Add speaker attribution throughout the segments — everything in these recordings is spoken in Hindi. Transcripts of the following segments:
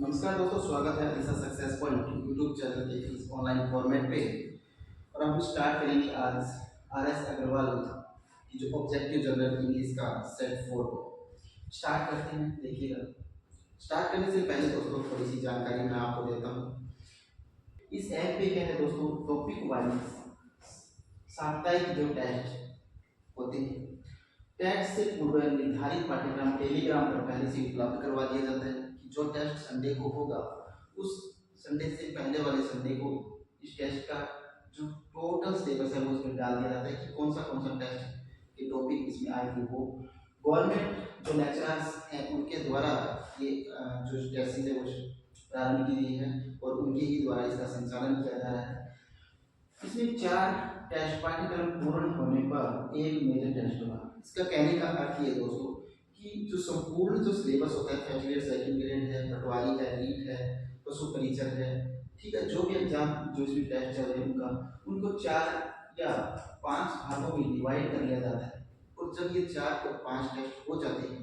Speaker 1: नमस्कार दोस्तों, स्वागत है Alisa success point YouTube channel के इस ऑनलाइन फॉर्मेट पे। और हम स्टार्ट करेंगे आज आर एस अग्रवाल की जो ऑब्जेक्टिव जनरल इंग्लिश का सेट 4 को स्टार्ट करते हैं। देखिएगा, स्टार्ट करने से पहले दोस्तों थोड़ी सी जानकारी मैं आपको देता हूँ। इस ऐप पे क्या है दोस्तों, टॉपिक वाइज साप्ताहिक जो टेस्ट होते हैं, टेस्ट से पूर्व निर्धारित पाठ्यक्रम टेलीग्राम पर पहले से उपलब्ध करवा दिया जाता है कि जो टेस्ट संडे को होगा उस संडे से पहले वाले संडे को इस टेस्ट का जो टोटल सिलेबस है वो उसमें डाल दिया जाता है कि कौन सा टेस्ट के टॉपिक इसमें आएंगे। वो गवर्नमेंट जो लेक्चरर्स हैं उनके द्वारा ये जो टेस्ट है वो प्रारंभ की गई है और उनके ही द्वारा इसका संचालन किया जा रहा है। इसमें 4 टेस्ट पाठ्यक्रम पूर्ण होने पर एक मेजर टेस्ट होगा। इसका कहने का अर्थ ये दोस्तों कि जो संपूर्ण जो सिलेबस होता है, फर्स्ट ग्रेड, सेकंड ग्रेड है, पटवारी है, रीट है, पशु परिचर है, ठीक है, जो भी एग्जाम जो इसमें टेस्ट चल रहे हैं उनको 4 या 5 भागों में डिवाइड कर लिया जाता है। और जब ये 4 और 5 टेस्ट हो जाते हैं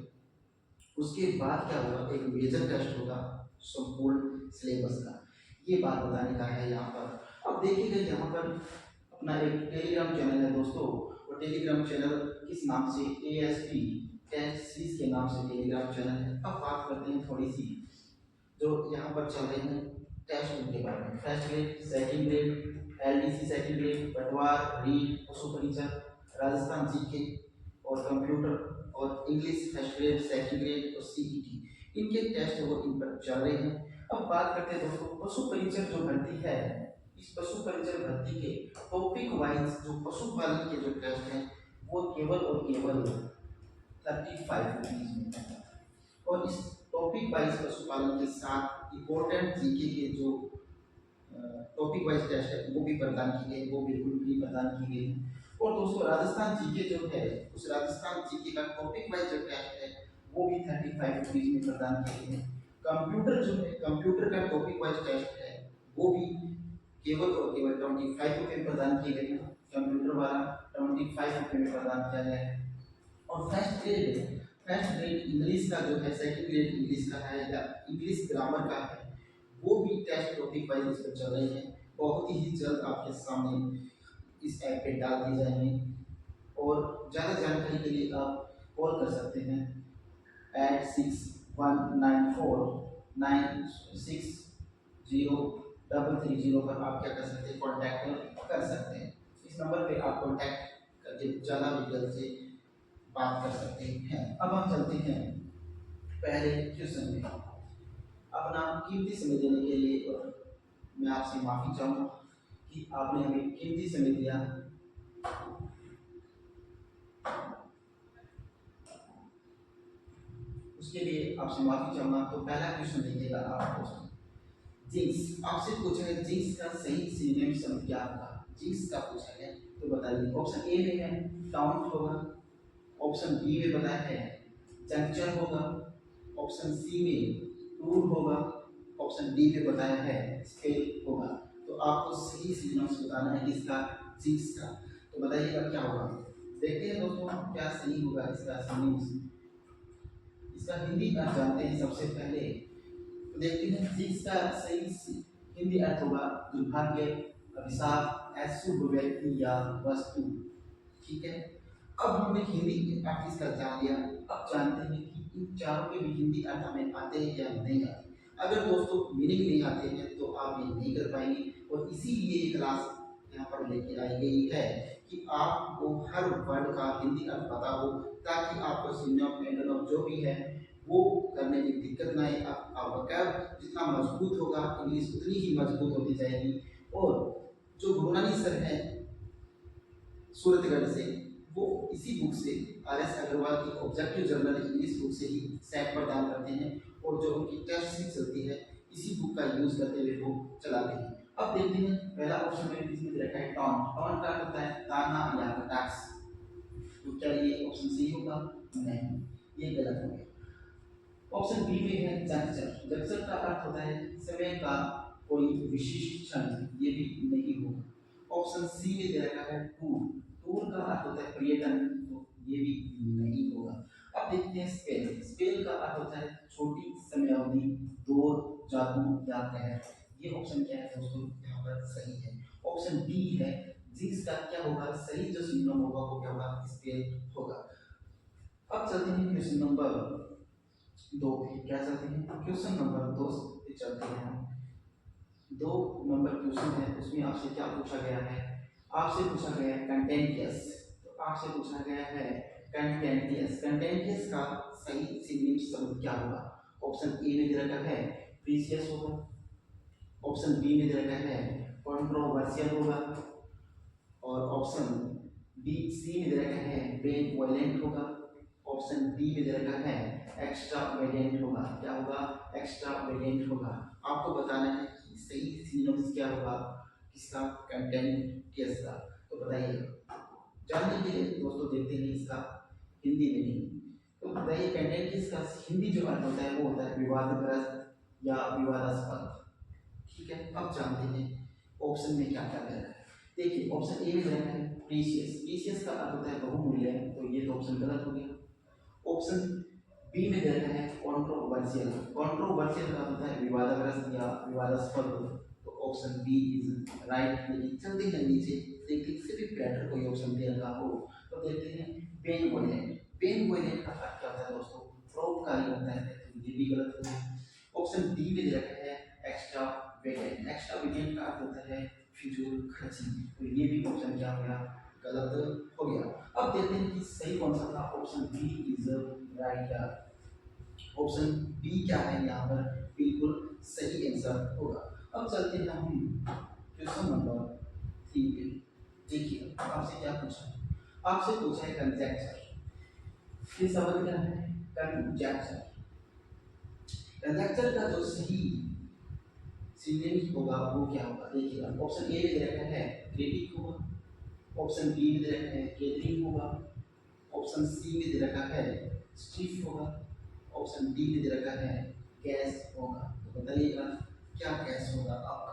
Speaker 1: उसके बाद क्या होगा, एक मेजर टेस्ट होगा संपूर्ण सिलेबस का। ये बात बताने का है यहाँ पर। अब देखिएगा यहाँ पर अपना एक टेलीग्राम चैनल है दोस्तों, और टेलीग्राम चैनल किस नाम से, ASP टेस्ट सीरीज के नाम से टेलीग्राम चैनल है। अब बात करते हैं थोड़ी सी जो यहाँ पर चल रहे हैं टेस्ट उनके बारे में। First grade, second grade, LDC second grade, पटवार, रीड, पशु परिचर, राजस्थान जीके और कंप्यूटर और English first grade, second grade और CET, इनके टेस्ट वो इन पर चल रहे हैं। अब बात करते हैं दोस्तों पशु परिचर जो भर्ती है, इस पशु परिचर भर्ती के टॉपिक वाइज जो पशुपालन के जो टेस्ट हैं वो केवल और केवल 35 रुपीज में है। और इस टॉपिक वाइज पशुपालन के साथ इम्पोर्टेंट जीके के जो टॉपिक वाइज टेस्ट है वो भी प्रदान की गई, वो बिल्कुल फ्री प्रदान की गई। और दोस्तों राजस्थान जीके जो है, उस राजस्थान जीके का टॉपिक वाइज जो टेस्ट है वो भी 35 रुपीज में प्रदान किए गए हैं। कंप्यूटर जो है, कंप्यूटर का टॉपिक वाइज टेस्ट है वो भी केवल और केवल 25 रुपये में प्रदान किए गए हैं। कंप्यूटर वाला 25 रुपये में प्रदान किया गया है। और फर्स्ट ग्रेड इंग्लिश का जो है, सेकंड ग्रेड इंग्लिश का है या इंग्लिश ग्रामर का है, वो भी टेस्ट टॉपिक वाइज इस पर चल रहे हैं। बहुत ही जल्द आपके सामने इस ऐप पे डाल दी जाएंगे। और ज़्यादा जानकारी के लिए आप कॉल कर सकते हैं 8619496030 पर। आप क्या कर सकते हैं, कॉन्टैक्ट कर सकते हैं। इस नंबर पे आप कॉन्टैक्ट करके ज़्यादा डिटेल से बात कर सकते हैं। अब हम चलते हैं पहले क्वेश्चन में। अपना कीमती समय देने के लिए और मैं आपसे माफ़ी चाहूँगा कि आपने हमें कीमती समय दिया। उसके लिए आपसे माफ़ी चाहूँगा। तो पहला क्वेश्चन देखिएगा आप दोस्तों, जिंक्स आपसे पूछा है जिंक्स का सही सिनोनिम शब्द क्या होगा। जिंक्स का पूछा है तो बताइए। ऑप्शन ए में है टाउन होगा, ऑप्शन बी में बताया है जंक्शन होगा, ऑप्शन सी में टूर होगा, ऑप्शन डी में बताया है स्केल होगा। तो आपको सही सिनोनिम्स बताना है इसका जिंक्स का। तो बताइएगा क्या होगा। देखते हैं दोस्तों क्या सही होगा इसका सिनोनिम्स। इसका हिंदी अर्थ जानते हैं सबसे पहले। तो देखते हैं जिंक्स का सही हिंदी अर्थ होगा दुर्भाग्य, अभिशाप, अशुभ व्यक्ति या वस्तु। ठीक है, अब हमने हिंदी अर्थ इसका जान लिया। अब जानते हैं कि इन चारों के भी हिंदी अर्थ हमें आते हैं या नहीं आते। अगर दोस्तों मीनिंग नहीं आते हैं तो आप ये नहीं कर पाएंगे। और इसीलिए ये क्लास यहाँ पर लेके आई गई है कि आपको हर वर्ड का हिंदी अर्थ पता हो, ताकि आपको सिनोनिम एंटोनिम जो भी है वो करने में दिक्कत ना आए। आपका वोकैब जितना मजबूत होगा इंग्लिश उतनी ही मजबूत होती जाएगी। और जो गुरुनानी सर है सूरतगढ़ से, वो इसी बुक से RS अग्रवाल की ऑब्जेक्टिव जर्नल इंग्लिश बुक से ही सेट प्रदान करते हैं। और जो उनकी टेस्ट सीरीज चलती है इसी बुक का यूज करते हुए वो चलाते हैं। अब देखते हैं पहला ऑप्शन में इसमें रखा है टॉन। टॉन का होता है ताना या कटाक्ष। तो क्या ये ऑप्शन सही होगा? नहीं, ये गलत हो गया। ऑप्शन बी में है जंक्शन। जंक्शन का अर्थ होता है समय का कोई विशिष्ट क्षण, ये भी नहीं होगा। ऑप्शन सी में दे रखा है टूर। टूर का अर्थ होता है पर्यटन, तो ये भी नहीं होगा। अब देखते हैं स्पेल। स्पेल का अर्थ होता है छोटी समयावधि, दौर, जादू या कहर। ये ऑप्शन क्या है दोस्तों, यहाँ पर सही है। ऑप्शन बी है, जिसका क्या होगा, सही जो सिनोनिम होगा वो क्या होगा, स्पेल होगा। अब चलते हैं क्वेश्चन नंबर 2 पे। क्या चलते हैं, क्वेश्चन नंबर 2 पे चलते हैं हम। 2 नंबर क्वेश्चन है, उसमें आपसे क्या पूछा गया है, आपसे पूछा गया है कंटेंटियस। तो आपसे पूछा गया है कंटेंटियस। कंटेंटियस का सही सिनोनिम शब्द क्या होगा। ऑप्शन ए में दे रखा है प्रीसियस होगा, ऑप्शन बी में दे रखा है कंट्रोवर्शियल होगा, और ऑप्शन बी सी में दे रखा है बेनवोलेंट होगा, ऑप्शन डी में दे रखा है एक्स्ट्रा वेरिएंट होगा। क्या होगा, एक्स्ट्रा वेरिएंट होगा। आपको बताना है कि सही सिनोनिम्स क्या होगा किसका, कंटेंटियस का। तो बताइए, जानने के लिए दोस्तों देखते हैं इसका हिंदी मीनिंग। तो बताइए कंटेंटियस का हिंदी जो अर्थ होता है वो होता है विवादग्रस्त या विवादास्पद। ठीक है, अब जानते हैं ऑप्शन में क्या क्या दे रखा है। देखिए ऑप्शन ए में दे रखा है प्रीशियस। प्रीशियस का अर्थ होता है बहुमूल्य, तो ये तो ऑप्शन गलत हो गया। ऑप्शन बी में दे रखा है कंट्रोवर्शियल। कंट्रोवर्शियल का अर्थ होता है विवादाग्रस्त या विवादास्पद, तो ऑप्शन बी इज राइट। लेकिन चलते हैं नीचे, देखते किसी भी बेटर कोई ऑप्शन दे रखा हो तो देखते हैं बेनवोलेंट। बेनवोलेंट का अर्थ क्या होता है दोस्तों, परोपकारी होता है, तो ये भी गलत हो गया। ऑप्शन डी में दे रखा है एक्स्ट्रा वेरिएंट। एक्स्ट्रा वेरिएंट का अर्थ होता है फिजूल खर्ची, तो ये भी ऑप्शन क्या हो गया, गलत हो गया। अब देखते हैं कि सही कौन सा था। ऑप्शन बी इज राइट या ऑप्शन बी क्या है, यहाँ पर बिल्कुल सही आंसर होगा। अब चलते हैं हम क्वेश्चन नंबर 3 पे। देखिए आपसे क्या पूछा है, आपसे पूछा है कंजैक्चर। ये शब्द क्या है, कंजैक्चर। कंजैक्चर का जो सही सिनोनिम होगा वो क्या होगा, देखिएगा। ऑप्शन ए में दे रखा है क्रिटिक होगा, ऑप्शन बी में दे रखा है गैदरिंग होगा, ऑप्शन सी में दे रखा है स्टिफ होगा, ऑप्शन डी में दे रखा है गैस होगा। तो बताइएगा क्या गैस होगा आपका।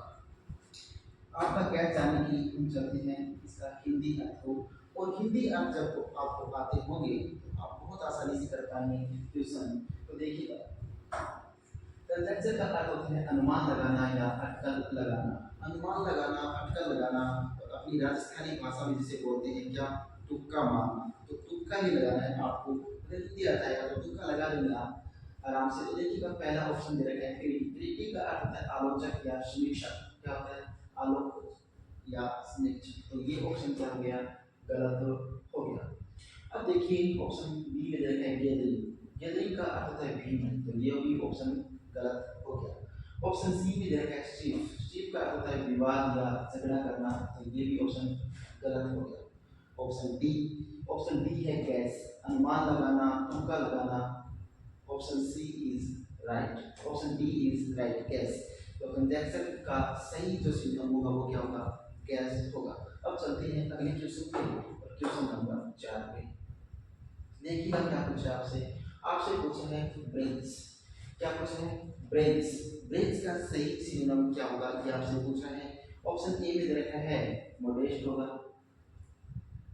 Speaker 1: आपका गैस जानने के लिए हम चलते हैं इसका हिंदी अर्थ को, और हिंदी अर्थ जब आपको आते होंगे तो आप बहुत आसानी से कर पाएंगे क्वेश्चन। तो देखिएगा कंजक्चर का अर्थ होता है अनुमान लगाना या अटकल लगाना। अनुमान लगाना, अटकल लगाना, और अपनी राजस्थानी भाषा में जिसे बोलते हैं क्या, तुक्का मारना। तो तुक्का ही लगाना है आपको, अगर हिंदी आता है तो तुक्का लगा लेंगे आप आराम से। तो देखिएगा पहला ऑप्शन दे रखा है क्रिटिक। क्रिटिक का अर्थ होता है आलोचक या समीक्षक। क्या होता है, आलोक या समीक्षक। तो ये ऑप्शन क्या हो गया, गलत हो गया। अब देखिए ऑप्शन बी में दे रखा है गैदरिंग। गैदरिंग का अर्थ होता है भीड़, तो ये भी ऑप्शन गलत हो गया। ऑप्शन सी में दे रखा है स्ट्रीफ। स्ट्रीफ का अर्थ होता है विवाद या झगड़ा करना, तो ये भी ऑप्शन गलत हो गया। ऑप्शन डी है गैस, अनुमान लगाना, तुक्का लगाना। Option C is right, option D is right guess. तो कंजक्शन का सही जो सिनोनिम होगा वो क्या होगा, गैस होगा। अब चलते हैं अगले क्वेश्चन पे, क्वेश्चन नंबर 4 पे। देखिएगा क्या पूछा आपसे, आपसे पूछा है ब्रेंच। क्या पूछा है, ब्रेंच। ब्रेंच का सही सिनोनिम क्या होगा ये आपसे पूछा है। ऑप्शन ए में दे रखा है मॉडेस्ट होगा,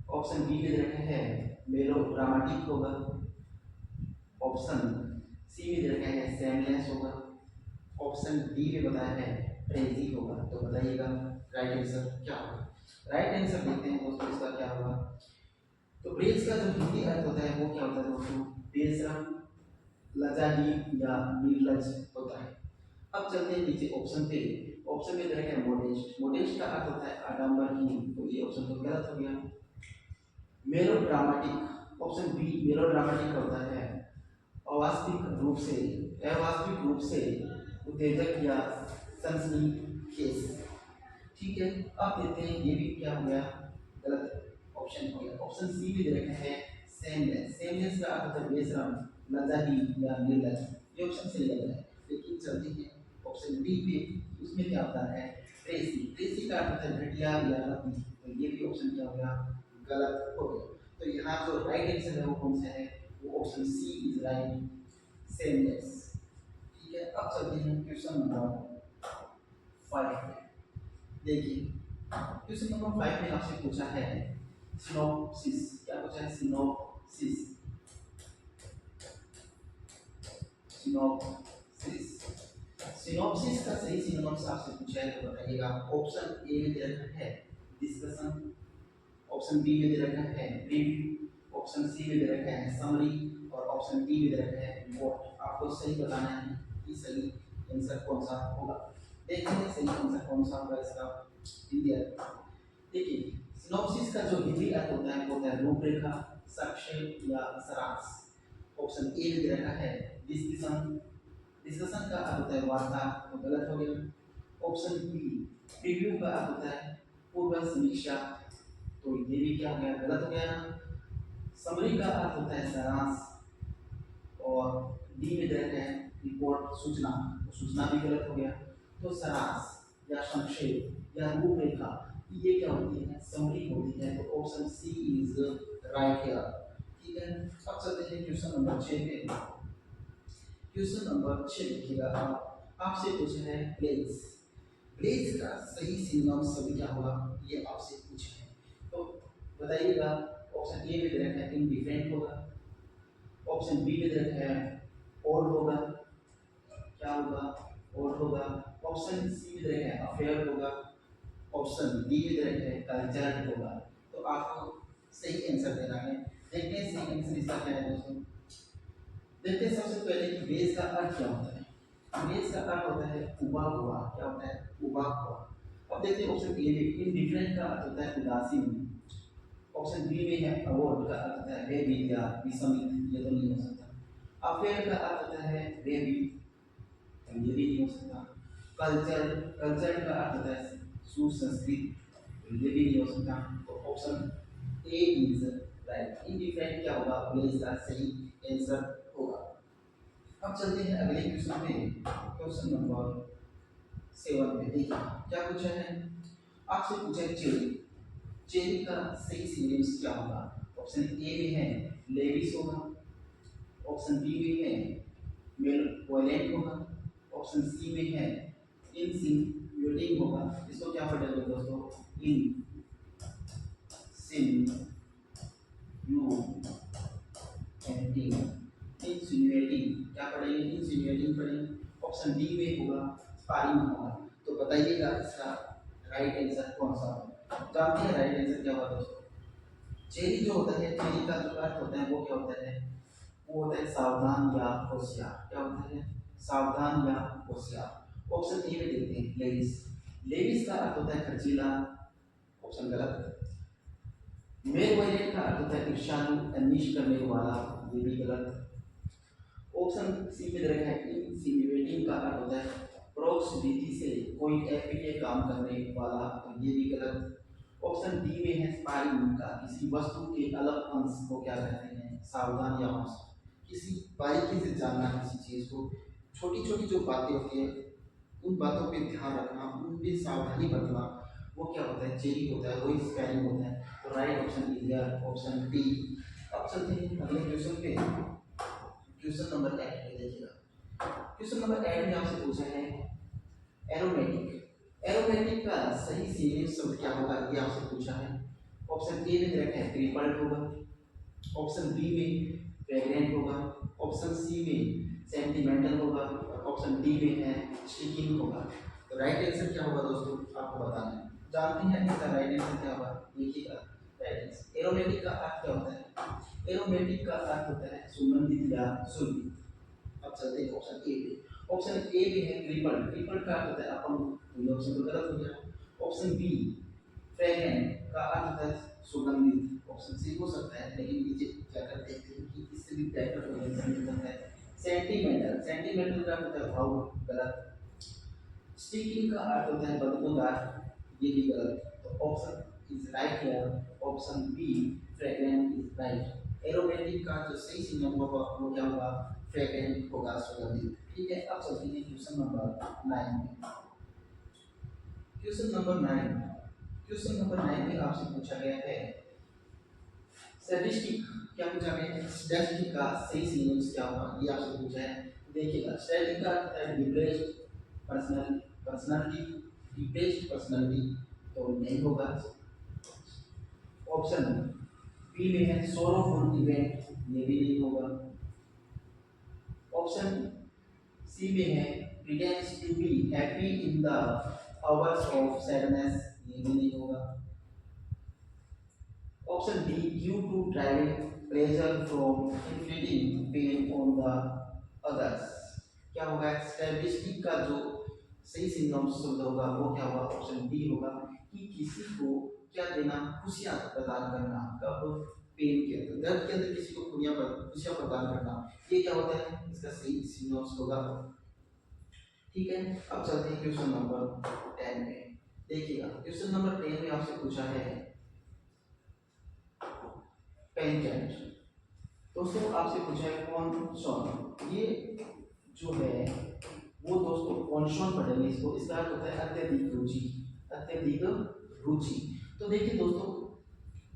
Speaker 1: ऑप्शन बी में दे रखा है मेलोड्रामेटिक होगा, ऑप्शन सी में दे रखा है सेमलेस होगा, ऑप्शन डी में बताया है ट्रेजी होगा। तो बताइएगा राइट आंसर क्या होगा। राइट आंसर देखते हैं दोस्तों इसका क्या होगा। तो ब्रेंच का जो हिंदी अर्थ होता है वो क्या होता है दोस्तों, बेशरम, लजाहीन या निर्लज होता है। अब चलते हैं नीचे ऑप्शन पे। ऑप्शन में दे रखा है मॉडेस्ट। मॉडेस्ट का अर्थ होता है आडंबरहीन, तो ये ऑप्शन तो गलत हो गया। मेलोड्रामेटिक, ऑप्शन बी मेलोड्रामेटिक होता है अवास्तविक रूप से उत्तेजक या सनसनीखेज। ठीक है, अब देखते हैं ये भी क्या हो गया, गलत ऑप्शन हो गया। ऑप्शन सी में दे रखा है सेमलेस। सेमलेस का अर्थ होता है बेशरम, लजाहीन या निर्लज। ये ऑप्शन सही लग रहा है, लेकिन चलते हैं ऑप्शन बी पे। उसमें क्या होता है ट्रेसी। ट्रेसी का अर्थ होता है घटिया या रत्ती, तो ये भी ऑप्शन क्या हो गया, गलत हो गया। तो यहाँ जो राइट आंसर है वो कौन सा है, वो option C is right, seamless. ठीक है, अब चलते हैं क्वेश्चन नंबर 5 पे। देखिए क्वेश्चन नंबर 5 में आपसे पूछा है सिनॉप्सिस। क्या पूछा है, सिनॉप्सिस। सिनॉप्सिस सिनॉप्सिस का सही सिनोनिम्स आपसे पूछा है तो बताइएगा। ऑप्शन ए में दे रखा है डिस्कशन, ऑप्शन बी में दे रखा है रिव्यू, ऑप्शन सी में दे रखा है समरी और ऑप्शन डी में दे रखा है रिपोर्ट। आपको सही बताना है कि सही आंसर कौन सा होगा। देखते हैं सही आंसर कौन सा होगा इसका। इंडिया देखिए, सिनॉप्सिस का जो हिंदी अर्थ होता है वो होता है रूपरेखा, संक्षेप या सारांश। ऑप्शन ए में दे रखा है डिस्कशन, डिस्कशन का अर्थ होता है वार्ता, तो गलत हो गया। ऑप्शन बी रिव्यू का अर्थ होता है पूर्व समीक्षा, तो ये भी क्या हो गया, गलत हो गया ना। समरी का अर्थ होता है सारांश और डी में दे रखा है रिपोर्ट सूचना, तो सूचना भी गलत हो गया। तो सारांश या संक्षेप या रूपरेखा ये क्या होती है, समरी होती है। तो option C is right here. ठीक है, अब चलते हैं क्वेश्चन नंबर 6 पे। क्वेश्चन नंबर 6 देखिएगा, आपसे पूछा है प्लेस। प्लेस का सही सिनोनिम सभी क्या होगा, ये आपसे पूछा है तो बताइएगा। ऑप्शन ए में दे रखा है इनडिफरेंट होगा, ऑप्शन बी में दे रखा है ओल्ड होगा, क्या होगा, ओल्ड होगा। ऑप्शन सी में दे रखा है अफेयर होगा, ऑप्शन डी में दे रखा है कल्चरल होगा। तो आपको सही आंसर देना है। देखते हैं सही आंसर इसका क्या है दोस्तों। देखते हैं सबसे पहले कि बेस का अर्थ क्या होता है। बेस का अर्थ होता है उबा हुआ, क्या होता है, उबा हुआ। अब देखते हैं ऑप्शन ए में इनडिफरेंट का अर्थ होता है उदासीन, ऑप्शन बी में है अवॉर्ड का अर्थ होता है बेबी या विषमित, ये तो नहीं हो सकता। अफेयर का अर्थ होता है बेबी, ये भी नहीं हो सकता। कल्चर, कल्चर का अर्थ होता है सुसंस्कृत, ये भी नहीं हो सकता। तो option A is right. Indifferent क्या होगा, प्लेस का सही आंसर होगा। अब चलते हैं अगले क्वेश्चन पे, क्वेश्चन नंबर 7 पे। देखिए क्या पूछा है, आपसे पूछा है चेरी। चेरी का सही सिनोनिम्स क्या होगा। ऑप्शन ए में है लेविस होगा, ऑप्शन बी में है मेलवोलेंट होगा, ऑप्शन सी में है इनसिनुएटिंग होगा। इसको क्या पढ़ेंगे दोस्तों, इंसिनुएटिंग, क्या पढ़ेंगे, इंसिनुएटिंग पढ़ेंगे। ऑप्शन डी में होगा स्पारिंग होगा। तो बताइएगा इसका राइट आंसर कौन सा होगा। जानते हैं राइट आंसर क्या होगा दोस्तों। चेरी जो होता है, चेरी का जो अर्थ होता है वो क्या होता है, वो होता है सावधान या होशियार, क्या होता है, सावधान या होशियार। ऑप्शन ए में देखते हैं लेविस। लेविस का अर्थ होता है खर्चीला, ऑप्शन गलत। मेलवोलेंट का अर्थ होता है ईर्ष्यालु, अनिश करने वाला, ये भी गलत। ऑप्शन सी में दे रखा है इंसिनुएटिंग का अर्थ होता है परोक्ष विधि से कोई अप्रिय काम करने वाला, तो ये भी गलत। ऑप्शन डी में है स्पारिंग का, किसी वस्तु के अलग अंश को क्या कहते हैं, सावधान या होशियार, किसी बारीकी से जानना किसी चीज को, छोटी छोटी जो बातें होती है उन बातों पे ध्यान रखना, उन पे सावधानी बरतना, वो क्या होता है, चेरी होता है, वही स्पेलिंग होता है। तो right option is here, option D. अब चलते हैं अगले क्वेश्चन पे, क्वेश्चन नंबर 8 पे देखिएगा। क्वेश्चन नंबर 8 में आपसे पूछा है एरोमेटिक। एरोमेटिक का सही सिनोनिम शब्द क्या होगा, ये आपसे पूछा है। ऑप्शन ए में दे रखा है क्रिपल्ड होगा, ऑप्शन बी में फ्रेग्रेंट होगा, ऑप्शन सी में सेंटिमेंटल होगा और ऑप्शन डी में है स्टिकिंग होगा। तो राइट आंसर क्या होगा दोस्तों, आपको बताना है। जानते हैं इसका राइट आंसर क्या होगा, देखिएगा राइट आंसर। एरोमेटिक का अर्थ क्या होता है, एरोमेटिक का अर्थ होता है सुगंधित या सुगंधित। अब चलते हैं ऑप्शन ए पे। ऑप्शन ए में है क्रिपल्ड, क्रिपल्ड का अर्थ होता है अपंग, तो ऑप्शन तो गलत हो गया। ऑप्शन बी फ्रेग्रेंट का अर्थ होता है सुगंधित, ऑप्शन सी हो सकता है, लेकिन नीचे जाकर देखते हैं कि इससे भी बेटर हो है सेंटिमेंटल। सेंटिमेंटल का होता है भावुक, गलत। स्टिकिंग का अर्थ होता है बदबूदार, ये भी गलत। तो option is right here, option B fragrant is right. Aromatic का जो सही सिनोनिम होगा वो क्या होगा, फ्रेग्रेंट होगा, सुगंधित। ठीक है, अब चलते हैं क्वेश्चन नंबर 9 में। क्वेश्चन नंबर 9, क्वेश्चन नंबर 9 में आपसे पूछा गया है स्टैटिस्टिक। क्या पूछा गया है, स्टैटिस्टिक का सही सिनोनिम्स क्या होगा, ये आपसे पूछा है। देखिएगा स्टैटिस्टिक का अर्थ है डिप्रेस्ड पर्सनालिटी, डिप्रेस्ड पर्सनालिटी, तो नहीं होगा। ऑप्शन बी में है सोरोफुल इवेंट, ये भी नहीं होगा। ऑप्शन सी में है pretends to be happy in the hours of sadness, ये भी नहीं होगा। Option D, due to driving pleasure from inflicting pain on the others, क्या होगा? स्टैटिस्टिक का जो सही सिनोनिम शब्द होगा वो क्या होगा? ऑप्शन डी होगा कि किसी को क्या देना? खुशियां प्रदान करना। कब? पेन के अंदर, दर्द के अंदर किसी को खुशियां प्रदान करना, ये क्या होता है? इसका सही सिनोनिम होगा। ठीक है, अब चलते हैं क्वेश्चन नंबर 10 में। देखिएगा क्वेश्चन नंबर 10 में आपसे पूछा है पेंजेंट। दोस्तों आपसे पूछा है कॉन्सोन, ये जो है वो दोस्तों कॉन्सोन पढ़ेंगे इसको, इसका अर्थ होता है अत्यधिक रुचि, अत्यधिक रुचि। तो देखिए दोस्तों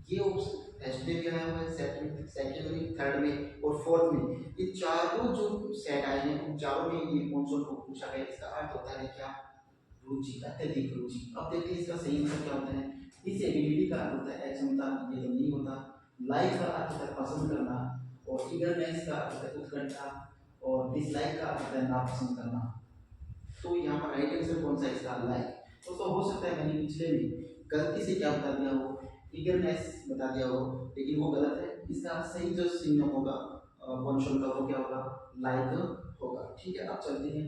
Speaker 1: ये ऑप्शन फर्स्ट में भी आया हुआ है, सेकंड में, थर्ड में और फोर्थ में, ये चारों जो सेट आए हैं उन चारों में ये कॉन्सोन को पूछा गया। इसका अर्थ होता है क्या? रुचि, अत्यधिक रुचि। अब देखिए इसका सही आंसर क्या होता है? डिसेबिलिटी का अर्थ होता है अक्षमता, ये तो नहीं होता। लाइक का अर्थ होता है पसंद करना, और ईगरनेस का अर्थ है उत्कंठा, और डिसलाइक का अर्थ है नापसंद करना। तो यहाँ पर राइट आंसर कौन सा है इसका? लाइक। तो हो सकता है मैंने पिछले में गलती से क्या बता दिया हो, ईगरनेस बता दिया हो, लेकिन वो गलत है। इसका सही जो सिनोनिम होगा कॉन्सोन का वो क्या होगा? लाइक होगा। ठीक है, अब चलते हैं